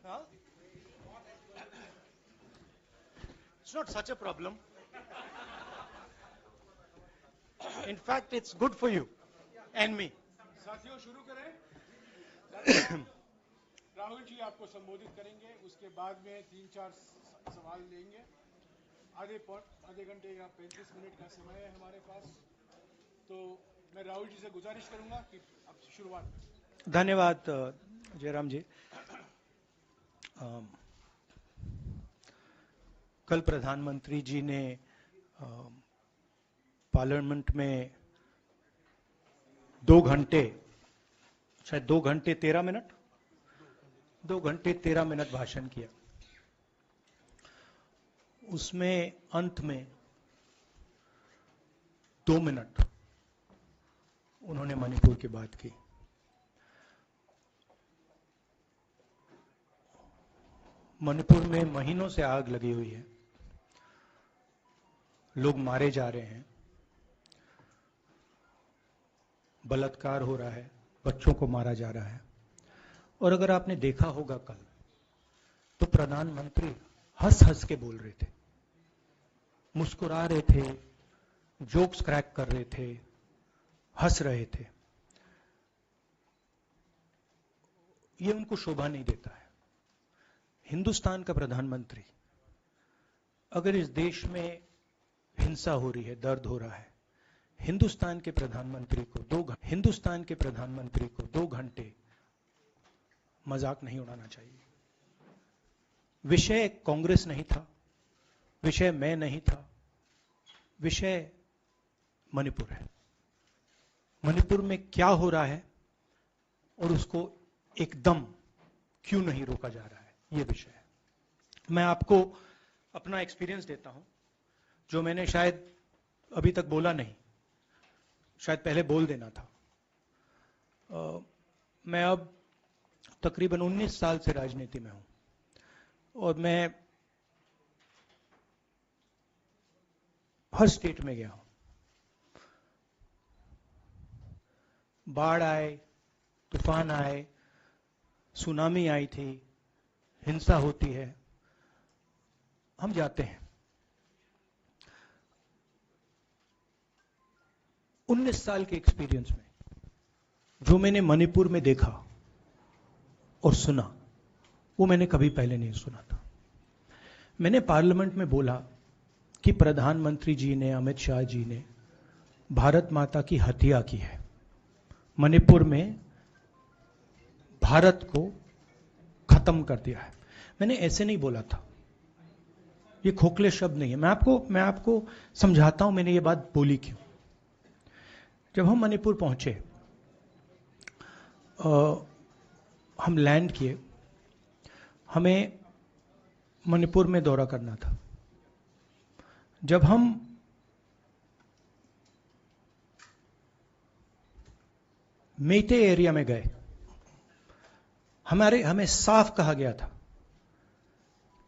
Huh? It's not such a problem. In fact, it's good for you and me. साथियों शुरू करें। राहुल जी आपको संबोधित करेंगे, उसके बाद में 3-4 सवाल लेंगे। आधे घंटे या 35 मिनट का समय है हमारे पास। तो मैं राहुल जी से गुजारिश करूंगा कि अब शुरुआत करें। धन्यवाद जयराम जी। कल प्रधानमंत्री जी ने पार्लियामेंट में 2 घंटे, शायद 2 घंटे 13 मिनट, 2 घंटे 13 मिनट भाषण किया। उसमें अंत में 2 मिनट उन्होंने मणिपुर की बात की। मणिपुर में महीनों से आग लगी हुई है, लोग मारे जा रहे हैं, बलात्कार हो रहा है, बच्चों को मारा जा रहा है। और अगर आपने देखा होगा कल, तो प्रधानमंत्री हंस हंस के बोल रहे थे, मुस्कुरा रहे थे, जोक्स क्रैक कर रहे थे, हंस रहे थे। ये उनको शोभा नहीं देता है। हिंदुस्तान का प्रधानमंत्री, अगर इस देश में हिंसा हो रही है, दर्द हो रहा है, हिंदुस्तान के प्रधानमंत्री को 2 घंटे मजाक नहीं उड़ाना चाहिए। विषय कांग्रेस नहीं था, विषय मैं नहीं था, विषय मणिपुर है। मणिपुर में क्या हो रहा है और उसको एकदम क्यों नहीं रोका जा रहा है, यह विषय है। मैं आपको अपना एक्सपीरियंस देता हूं, जो मैंने शायद अभी तक बोला नहीं, शायद पहले बोल देना था। मैं अब तकरीबन 19 साल से राजनीति में हूं और मैं हर स्टेट में गया हूं। बाढ़ आए, तूफान आए, सुनामी आई थी, हिंसा होती है, हम जाते हैं। 19 साल के एक्सपीरियंस में जो मैंने मणिपुर में देखा और सुना, वो मैंने कभी पहले नहीं सुना था। मैंने पार्लियामेंट में बोला कि प्रधानमंत्री जी ने, अमित शाह जी ने भारत माता की हत्या की है, मणिपुर में भारत को खत्म कर दिया है। मैंने ऐसे नहीं बोला था, ये खोखले शब्द नहीं है। मैं आपको समझाता हूं मैंने ये बात बोली क्यों। जब हम मणिपुर पहुंचे, हम लैंड किए, हमें मणिपुर में दौरा करना था। जब हम मेटे एरिया में गए, हमें साफ कहा गया था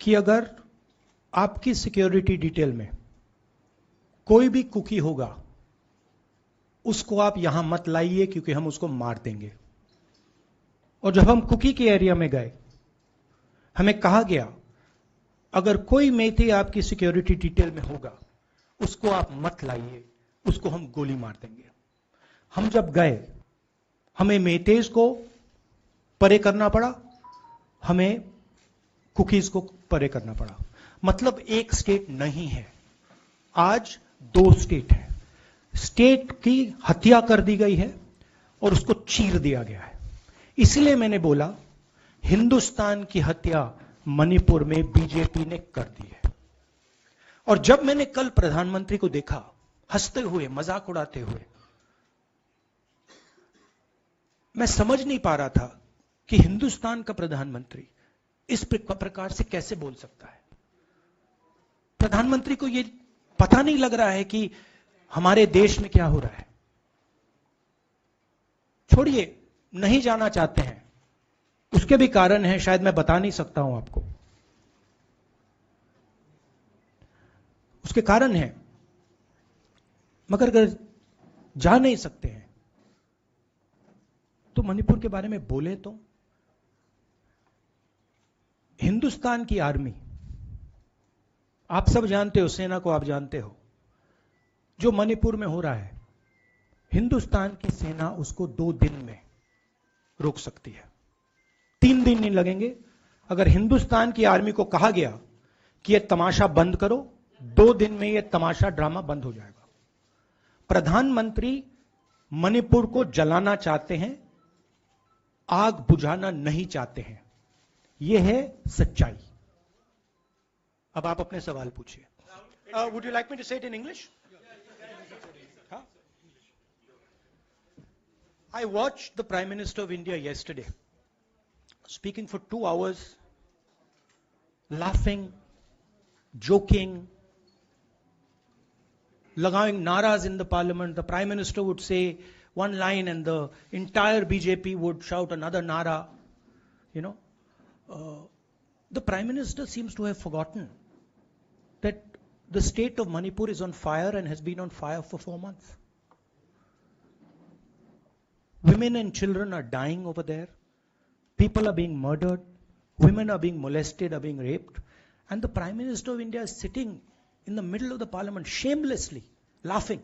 कि अगर आपकी सिक्योरिटी डिटेल में कोई भी कुकी होगा, उसको आप यहां मत लाइए क्योंकि हम उसको मार देंगे। और जब हम कुकी के एरिया में गए, हमें कहा गया अगर कोई मेथे आपकी सिक्योरिटी डिटेल में होगा, उसको आप मत लाइए, उसको हम गोली मार देंगे। हम जब गए, हमें मेतेज को परे करना पड़ा, हमें कुकीज को परे करना पड़ा। मतलब एक स्टेट नहीं है, आज 2 स्टेट है। स्टेट की हत्या कर दी गई है और उसको चीर दिया गया है। इसलिए मैंने बोला हिंदुस्तान की हत्या मणिपुर में बीजेपी ने कर दी है। और जब मैंने कल प्रधानमंत्री को देखा हंसते हुए, मजाक उड़ाते हुए, मैं समझ नहीं पा रहा था कि हिंदुस्तान का प्रधानमंत्री इस प्रकार से कैसे बोल सकता है। प्रधानमंत्री को यह पता नहीं लग रहा है कि हमारे देश में क्या हो रहा है। छोड़िए, नहीं जाना चाहते हैं, उसके भी कारण हैं, शायद मैं बता नहीं सकता हूं आपको, उसके कारण हैं। मगर अगर जा नहीं सकते हैं तो मणिपुर के बारे में बोले तो हिंदुस्तान की आर्मी, आप सब जानते हो, सेना को आप जानते हो, जो मणिपुर में हो रहा है, हिंदुस्तान की सेना उसको 2 दिन में रोक सकती है। 3 दिन नहीं लगेंगे। अगर हिंदुस्तान की आर्मी को कहा गया कि यह तमाशा बंद करो, 2 दिन में यह तमाशा ड्रामा बंद हो जाएगा। प्रधानमंत्री मणिपुर को जलाना चाहते हैं, आग बुझाना नहीं चाहते हैं। यह है सच्चाई। अब आप अपने सवाल पूछिए। Would you like me to say it in English? I watched the Prime Minister of India yesterday speaking for 2 hours, laughing, joking, लगावing naras in the parliament. The Prime Minister would say one line and the entire BJP would shout another nara. The Prime Minister seems to have forgotten that the state of Manipur is on fire and has been on fire for 4 months. Women and children are dying over there. People are being murdered. Women are being molested, are being raped. And the Prime Minister of India is sitting in the middle of the parliament shamelessly, laughing.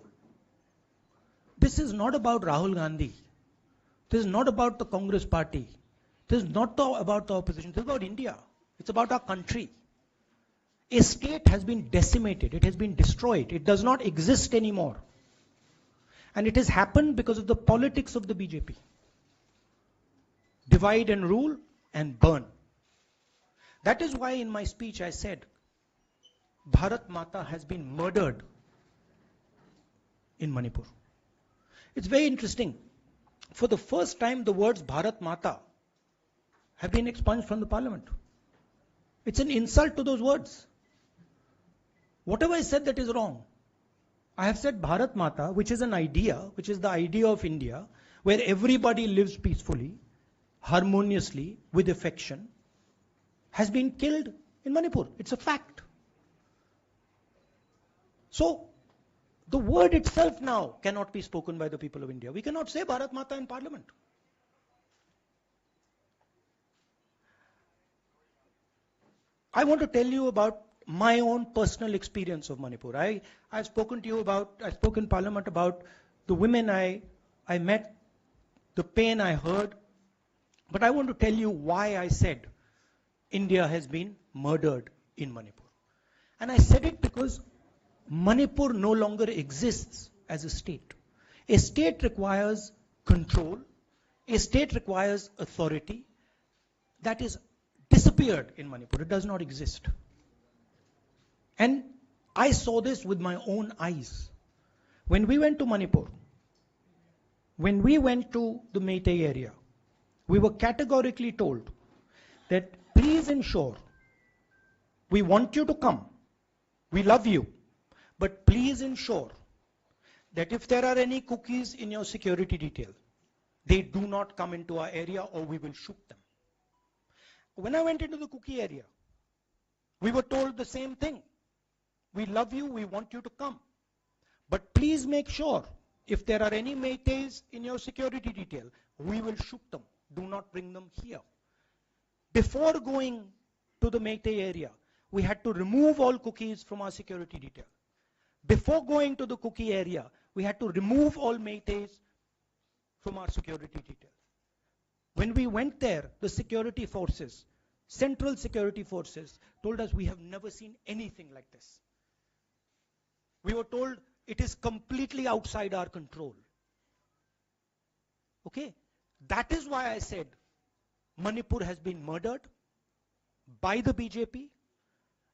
This is not about Rahul Gandhi. This is not about the Congress party. This is not about the opposition. This is about India. It's about our country. A state has been decimated. It has been destroyed. It does not exist anymore. And it has happened because of the politics of the BJP. Divide and rule and burn. That is why in my speech I said, Bharat Mata has been murdered in Manipur. It's very interesting. For the first time, the words Bharat Mata have been expunged from the parliament. It's an insult to those words. Whatever I said that is wrong. I have said Bharat Mata, which is an idea, which is the idea of India, where everybody lives peacefully, harmoniously, with affection, has been killed in Manipur. It's a fact. So, the word itself now cannot be spoken by the people of India. We cannot say Bharat Mata in parliament. I want to tell you about my own personal experience of Manipur. I've spoken to you about, I spoke in parliament about the women I met, the pain I heard, but I want to tell you why I said India has been murdered in Manipur. And I said it because Manipur no longer exists as a state. A state requires control. A state requires authority. That is disappeared in Manipur. It does not exist. And I saw this with my own eyes. When we went to Manipur, when we went to the Meitei area, we were categorically told that please ensure, we want you to come, we love you, but please ensure that if there are any cookies in your security detail, they do not come into our area or we will shoot them. When I went into the cookie area, we were told the same thing. We love you, we want you to come. But please make sure, if there are any Meiteis in your security detail, we will shoot them. Do not bring them here. Before going to the Meitei area, we had to remove all cookies from our security detail. Before going to the cookie area, we had to remove all Meiteis from our security detail. When we went there, the security forces, central security forces, told us we have never seen anything like this. We were told it is completely outside our control. Okay? That is why I said Manipur has been murdered by the BJP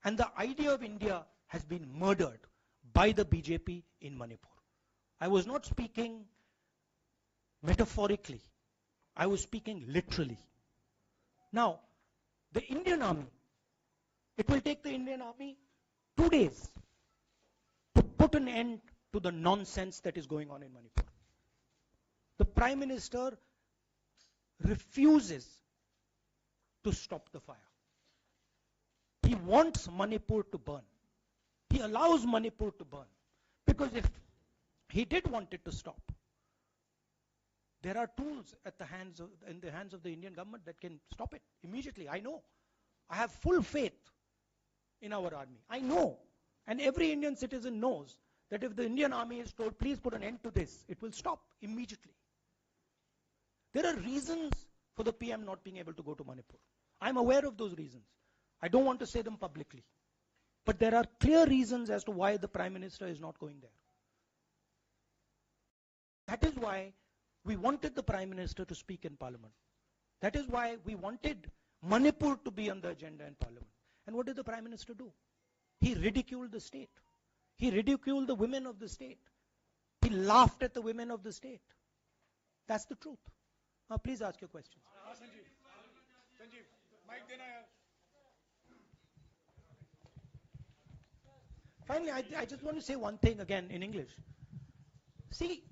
and the idea of India has been murdered by the BJP in Manipur. I was not speaking metaphorically. I was speaking literally. Now, the Indian Army, it will take the Indian Army 2 days to put an end to the nonsense that is going on in Manipur. The Prime Minister refuses to stop the fire. He wants Manipur to burn. He allows Manipur to burn. Because if he did want it to stop, There are tools in the hands of the Indian government that can stop it immediately. I know. I have full faith in our army. I know. And every Indian citizen knows that if the Indian army is told, please put an end to this, it will stop immediately. There are reasons for the PM not being able to go to Manipur. I'm aware of those reasons. I don't want to say them publicly. But there are clear reasons as to why the Prime Minister is not going there. That is why we wanted the Prime Minister to speak in Parliament. That is why we wanted Manipur to be on the agenda in Parliament. And what did the Prime Minister do? He ridiculed the state. He ridiculed the women of the state. He laughed at the women of the state. That's the truth. Now please ask your questions. Sanjeev, mic dena yaar. Finally, I just want to say one thing again in English. See,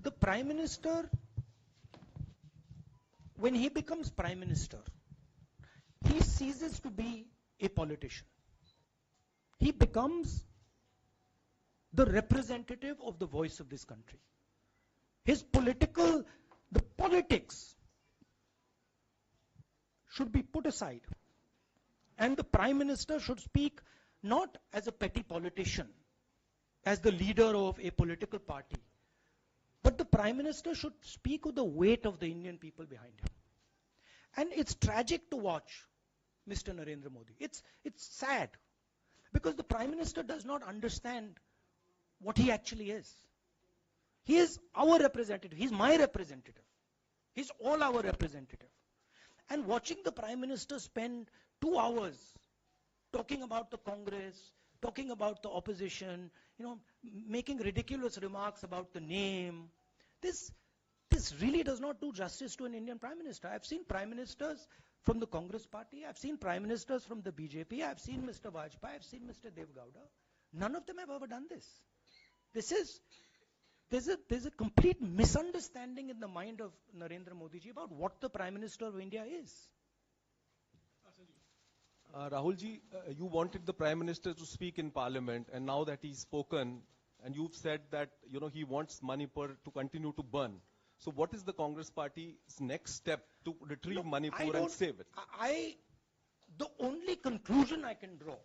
the Prime Minister, when he becomes Prime Minister, he ceases to be a politician. He becomes the representative of the voice of this country. The politics should be put aside. And the Prime Minister should speak not as a petty politician, as the leader of a political party, but the Prime Minister should speak with the weight of the Indian people behind him. And it's tragic to watch Mr. Narendra Modi. It's sad, because the Prime Minister does not understand what he actually is. He is our representative. He's my representative. He's all our representative. And watching the Prime Minister spend 2 hours talking about the Congress, talking about the opposition, making ridiculous remarks about the name, this really does not do justice to an Indian Prime Minister. I've seen Prime Ministers from the Congress party, I've seen Prime Ministers from the BJP, I've seen Mr. Vajpayee, I've seen Mr. Dev Gowda. None of them have ever done this. There's a complete misunderstanding in the mind of Narendra Modi ji about what the Prime Minister of India is. Rahul ji, you wanted the Prime Minister to speak in Parliament, and now that he's spoken, and you've said that he wants Manipur to continue to burn. So what is the Congress Party's next step to retrieve Manipur and save it? The only conclusion I can draw,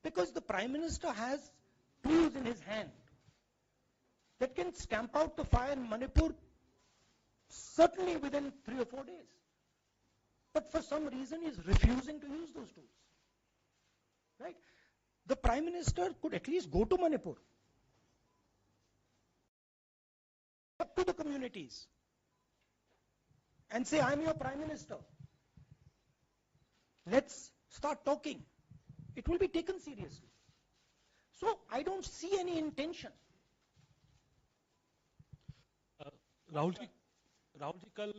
because the Prime Minister has tools in his hand that can stamp out the fire in Manipur certainly within 3 or 4 days. But for some reason he is refusing to use those tools. Right? The Prime Minister could at least go to Manipur, talk to the communities, and say, I'm your Prime Minister. Let's start talking. It will be taken seriously. So I don't see any intention. Rahul ji कल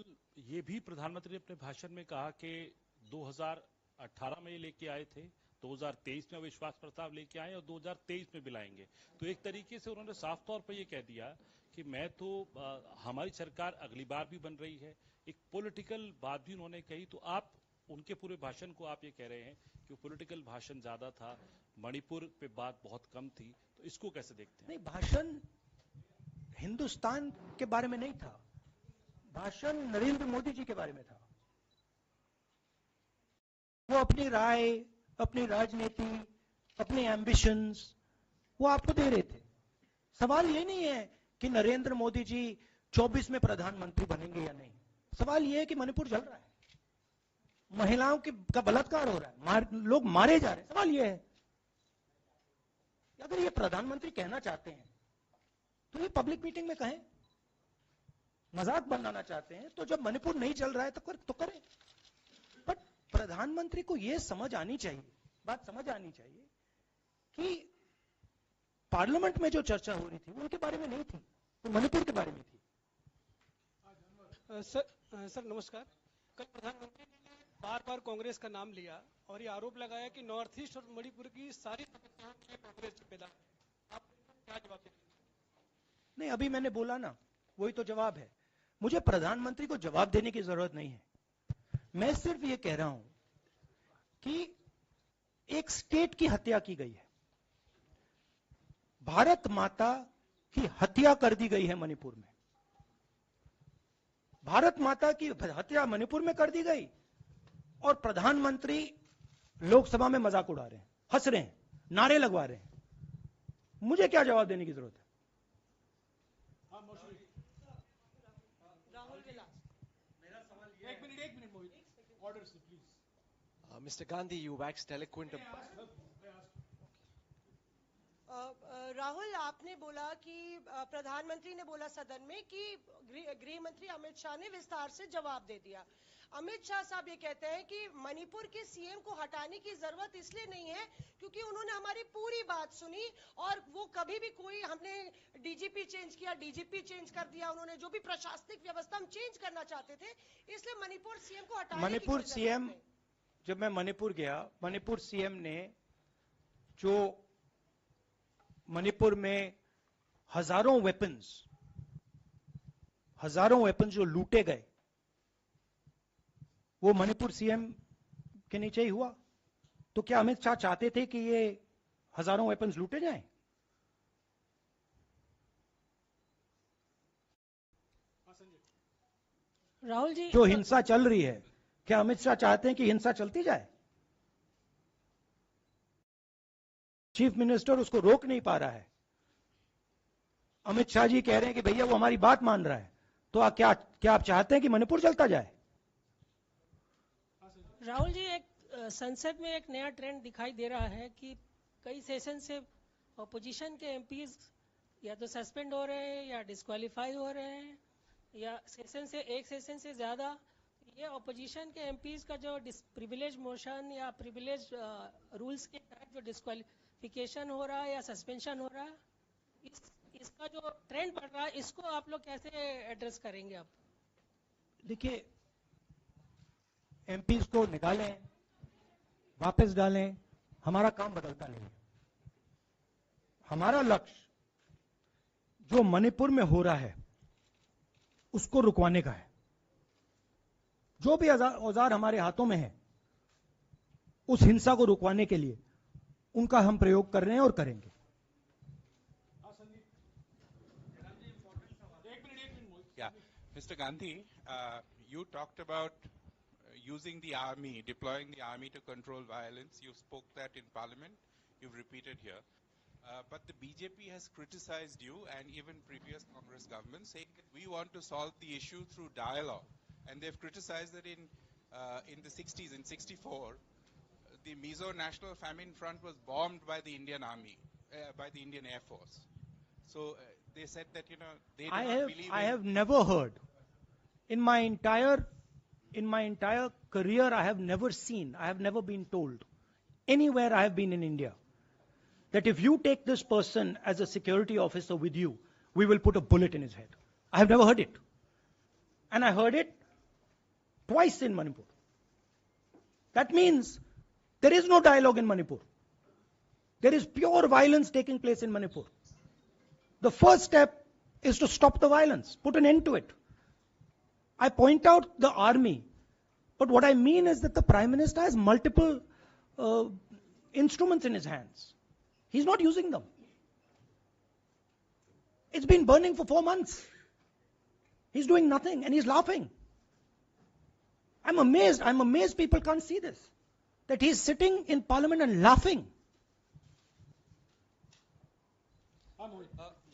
ये भी प्रधानमंत्री ने अपने भाषण में कहा कि 2018 में ये लेके आए थे, 2023 में विश्वास प्रस्ताव लेके आए और 2023 में भी लाएंगे. तो एक तरीके से उन्होंने साफ तौर पर ये कह दिया कि हमारी सरकार अगली बार भी बन रही है. एक पॉलिटिकल बात भी उन्होंने कही. तो आप उनके पूरे भाषण को आप ये कह रहे हैं कि पॉलिटिकल भाषण ज्यादा था, मणिपुर पे बात बहुत कम थी. तो इसको कैसे देखते हैं? नहीं, भाषण हिंदुस्तान के बारे में नहीं था. भाषण नरेंद्र मोदी जी के बारे में था. वो अपनी राय, अपनी राजनीति, अपने एम्बिशंस वो आपको दे रहे थे. सवाल ये नहीं है कि नरेंद्र मोदी जी 24 में प्रधानमंत्री बनेंगे या नहीं. सवाल ये है कि मणिपुर जल रहा है, महिलाओं का बलात्कार हो रहा है, लोग मारे जा रहे हैं. सवाल ये है, अगर ये प्रधानमंत्री कहना चाहते हैं तो ये पब्लिक मीटिंग में कहें. मजाक बनाना चाहते हैं तो जब मणिपुर नहीं चल रहा है तो करें. बट प्रधानमंत्री को यह समझ आनी चाहिए, बात समझ आनी चाहिए कि पार्लियामेंट में जो चर्चा हो रही थी वो उनके बारे में नहीं थी, वो मणिपुर के बारे में थी. सर नमस्कार. कल प्रधानमंत्री ने बार बार कांग्रेस का नाम लिया और ये आरोप लगाया कि नॉर्थ ईस्ट और मणिपुर की सारी समस्याओं के कांग्रेस जिम्मेदार. आप क्या जवाब देंगे? नहीं, अभी मैंने बोला ना, वही तो जवाब है. मुझे प्रधानमंत्री को जवाब देने की जरूरत नहीं है. मैं सिर्फ ये कह रहा हूं कि एक स्टेट की हत्या की गई है, भारत माता की हत्या कर दी गई है मणिपुर में. भारत माता की हत्या मणिपुर में कर दी गई और प्रधानमंत्री लोकसभा में मजाक उड़ा रहे हैं, हंस रहे हैं, नारे लगवा रहे हैं। मुझे क्या जवाब देने की जरूरत है? एक मिनट मोहित, ऑर्डर से please. Mr. Gandhi, you waxed eloquent. Rahul, आपने बोला कि प्रधानमंत्री ने बोला सदन में कि गृह मंत्री अमित शाह ने विस्तार से जवाब दे दिया। अमित शाह साहब ये कहते हैं कि मणिपुर के सीएम को हटाने की जरूरत इसलिए नहीं है क्योंकि उन्होंने हमारी पूरी बात सुनी और वो कभी भी कोई, हमने डीजीपी चेंज किया, डीजीपी चेंज कर दिया, उन्होंने जो भी प्रशासनिक व्यवस्था हम चेंज करना चाहते थे, इसलिए मणिपुर सीएम को हटाने मणिपुर की सीएम, जब मैं मणिपुर गया, मणिपुर सीएम ने जो मणिपुर में हजारों वेपन्स जो लूटे गए, वो मणिपुर सीएम के नीचे ही हुआ। तो क्या अमित शाह चाहते थे कि ये हजारों वेपन्स लूटे जाएं? राहुल जी, जो हिंसा चल रही है, क्या अमित शाह चाहते हैं कि हिंसा चलती जाए? चीफ मिनिस्टर उसको रोक नहीं पा रहा है। अमित शाह जी कह रहे हैं कि भैया वो हमारी बात मान रहा है, तो क्या आप चाहते हैं कि मणिपुर चलता जाए? राहुल जी, एक संसद में एक नया ट्रेंड दिखाई दे रहा है कि कई सेशन से ऑपोजिशन के एमपीज या तो सस्पेंड हो रहे हैं या डिस्क्वालीफाई हो रहे हैं, या एक सेशन से ज्यादा ये ऑपोजिशन के एमपीज का जो प्रिविलेज मोशन या प्रिविलेज रूल्स के तहत जो डिस्क्वालिफिकेशन हो रहा है या सस्पेंशन हो रहा है, इसका जो ट्रेंड बढ़ रहा है, इसको आप लोग कैसे एड्रेस करेंगे? आप देखिए, एमपीज को निकालें, वापस डालें, हमारा काम बदलता नहीं है। हमारा लक्ष्य जो मणिपुर में हो रहा है उसको रुकवाने का है। जो भी औजार हमारे हाथों में है, उस हिंसा को रुकवाने के लिए उनका हम प्रयोग कर रहे हैं और करेंगे। Yeah, Mr. Gandhi, you talked about using the army, deploying the army to control violence. You spoke that in Parliament. You've repeated here. But the BJP has criticized you and even previous Congress governments, saying that we want to solve the issue through dialogue. And they've criticized that in the 60s, in 64, the Mizo National Famine Front was bombed by the Indian Army, by the Indian Air Force. So they said that, you know, they do not believe I have never heard in my entire career, I have never been told anywhere I have been in India that if you take this person as a security officer with you, we will put a bullet in his head. I have never heard it. And I heard it twice in Manipur. That means there is no dialogue in Manipur. There is pure violence taking place in Manipur. The first step is to stop the violence, put an end to it. I point out the army, but what I mean is that the Prime Minister has multiple instruments in his hands. He's not using them. It's been burning for 4 months. He's doing nothing and he's laughing. I'm amazed people can't see this. That he's sitting in Parliament and laughing.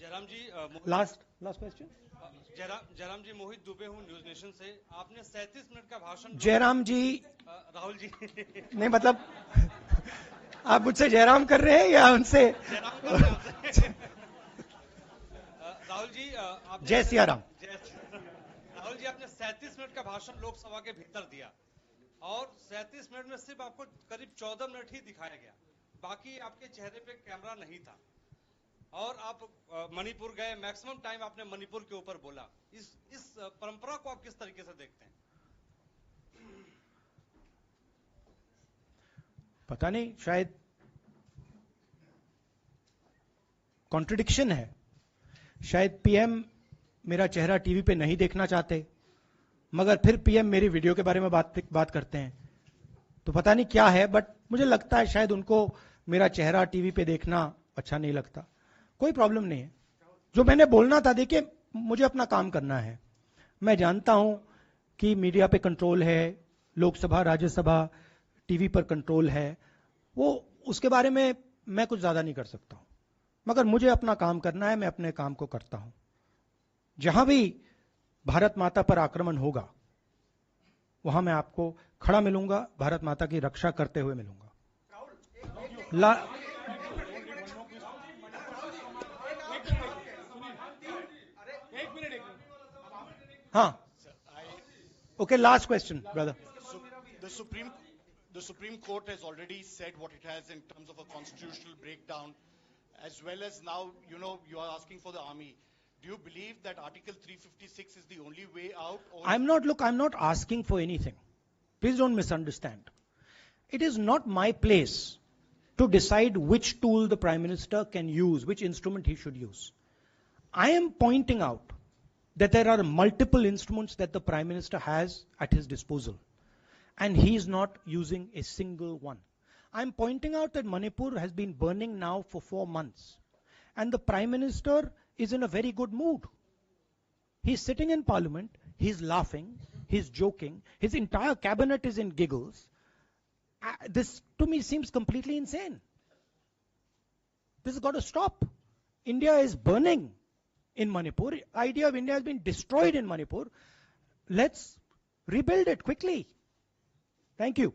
Jairam ji, Last question. Jairam जी, मोहित दुबे हूँ news nation से। आपने 37 minute का भाषण। जयराम जी, राहुल जी नहीं, मतलब आप मुझसे जयराम कर रहे हैं या उनसे? राहुल जी, जय सिया राम। राहुल जी, आपने 37 मिनट का भाषण लोकसभा के भीतर दिया और 37 मिनट में सिर्फ आपको करीब 14 मिनट ही दिखाया गया, बाकी आपके चेहरे पे कैमरा नहीं था और आप मणिपुर गए, मैक्सिमम टाइम आपने मणिपुर के ऊपर बोला। इस परंपरा को आप किस तरीके से देखते हैं? पता नहीं, शायद कॉन्ट्रडिक्शन है। शायद पीएम मेरा चेहरा टीवी पे नहीं देखना चाहते, मगर फिर पीएम मेरी वीडियो के बारे में बात करते हैं, तो पता नहीं क्या है। बट मुझे लगता है शायद उनको मेरा चेहरा टीवी पे देखना अच्छा नहीं लगता। कोई प्रॉब्लम नहीं है। जो मैंने बोलना था, देखिए, मुझे अपना काम करना है। मैं जानता हूं कि मीडिया पे कंट्रोल है, लोकसभा राज्यसभा टीवी पर कंट्रोल है, वो उसके बारे में मैं कुछ ज्यादा नहीं कर सकता हूं, मगर मुझे अपना काम करना है, मैं अपने काम को करता हूं। जहां भी भारत माता पर आक्रमण होगा वहां मैं आपको खड़ा मिलूंगा, भारत माता की रक्षा करते हुए मिलूंगा। हाँ, okay, last question, brother. The Supreme Court has already said what it has in terms of a constitutional breakdown, as well as now, you are asking for the army. Do you believe that Article 356 is the only way out? I'm not asking for anything. Please don't misunderstand. It is not my place to decide which tool the Prime Minister can use, which instrument he should use. I am pointing out that there are multiple instruments that the Prime Minister has at his disposal, and he is not using a single one. I'm pointing out that Manipur has been burning now for 4 months, and the Prime Minister is in a very good mood. He's sitting in Parliament, he's laughing, he's joking, his entire cabinet is in giggles. This to me seems completely insane. This has got to stop. India is burning in Manipur. The idea of India has been destroyed in Manipur. Let's rebuild it quickly. Thank you.